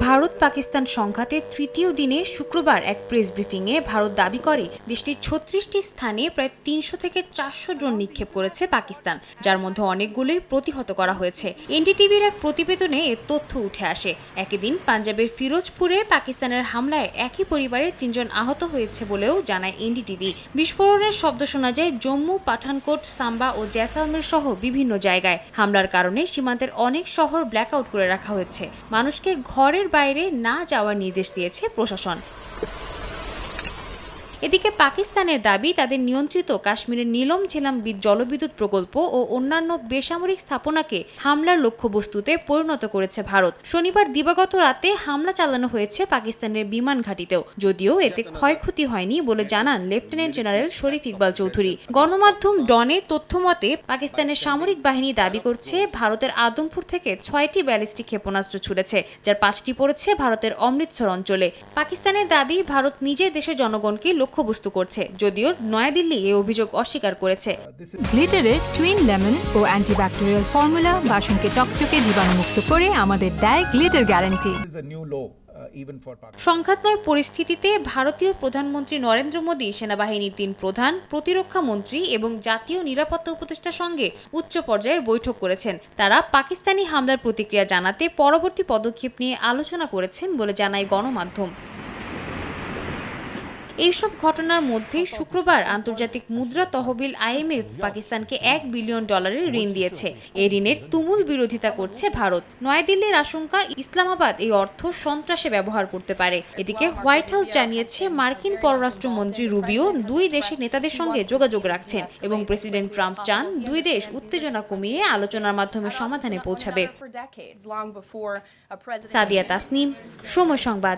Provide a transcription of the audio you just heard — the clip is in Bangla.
ভারত পাকিস্তান সংঘাতের তৃতীয় দিনে শুক্রবার এক প্রেস ব্রিফিংয়ে ভারত দাবি করে দেশটির ৩৬টি স্থানে প্রায় ৩০০ থেকে ৪০০ ড্রোন নিক্ষেপ করেছে পাকিস্তান, যার মধ্যে অনেকগুলোই প্রতিহত করা হয়েছে। এনডিটিভির এক প্রতিবেদনে এ তথ্য উঠে আসে। একই দিন পাঞ্জাবের ফিরোজপুরে পাকিস্তানের হামলায় একই পরিবারের ৩ জন আহত হয়েছে বলেও জানায় এনডিটিভি। বিস্ফোরণের শব্দ শোনা যায় জম্মু, পাঠানকোট, সাম্বা ও জয়সালমের সহ বিভিন্ন জায়গায়। হামলার কারণে সীমান্তের অনেক শহর ব্ল্যাকআউট করে রাখা হয়েছে। মানুষকে ঘরের বাইরে না যাওয়ার নির্দেশ দিয়েছে প্রশাসন। এদিকে পাকিস্তানের দাবি তাদের নিয়ন্ত্রিত কাশ্মীরের নীলম ঝেলাম জলবিদ্যুৎ প্রকল্প ও অন্যান্য বেসামরিক স্থাপনাকে হামলার লক্ষ্যবস্তুতে পরিণত করেছে ভারত। শনিবার দিবাগত রাতে হামলা চালানো হয়েছে পাকিস্তানের বিমান ঘাঁটিতেও, যদিও এতে ক্ষয়ক্ষতি হয়নি বলে জানান লেফটেন্যান্ট জেনারেল শরীফ ইকবাল চৌধুরী। গণমাধ্যম ডনের তথ্যমতে পাকিস্তানের সামরিক বাহিনী দাবি করছে ভারতের আদমপুর থেকে ৬টি ব্যালিস্টিক ক্ষেপণাস্ত্র ছুড়েছে, যার ৫টি পড়েছে ভারতের অমৃতসর অঞ্চলে। পাকিস্তানের দাবি ভারত নিজে দেশের জনগণকে লক্ষ্যবস্তু করছে, যদিও নয়াদিল্লি এই অভিযোগ অস্বীকার করেছে। গ্লিটারের টুইন লেমন ও অ্যান্টিব্যাকটেরিয়াল ফর্মুলা বাসনকে চকচকে জীবাণুমুক্ত করে আমাদের দেয় গ্লিটার গ্যারান্টি। সংঘাতময় পরিস্থিতিতে ভারতীয় প্রধানমন্ত্রী নরেন্দ্র মোদী সেনাবাহিনীর ৩ প্রধান, প্রতিরক্ষা মন্ত্রী এবং জাতীয় নিরাপত্তা উপদেষ্টার সঙ্গে উচ্চ পর্যায়ের বৈঠক করেছেন। তারা পাকিস্তানি হামলার প্রতিক্রিয়া জানাতে পরবর্তী পদক্ষেপ নিয়ে আলোচনা করেছেন বলে জানায় গণমাধ্যম। এইসব ঘটনার মধ্যেই শুক্রবার আন্তর্জাতিক মুদ্রা তহবিল IMF পাকিস্তানকে $1 বিলিয়ন ঋণ দিয়েছে। এই ঋণের তুমুল বিরোধিতা করছে ভারত। নয়াদিল্লির আশঙ্কা ইসলামাবাদ এই অর্থ সন্ত্রাসে ব্যবহার করতে পারে। এদিকে হোয়াইট হাউস জানিয়েছে মার্কিন পররাষ্ট্রমন্ত্রী রুবিও দুই দেশের নেতাদের সঙ্গে যোগাযোগ রাখছেন এবং প্রেসিডেন্ট ট্রাম্প চান দুই দেশ উত্তেজনা কমিয়ে আলোচনার মাধ্যমে সমাধানে পৌঁছাবে। সাদিয়া তাসনিম, সময় সংবাদ।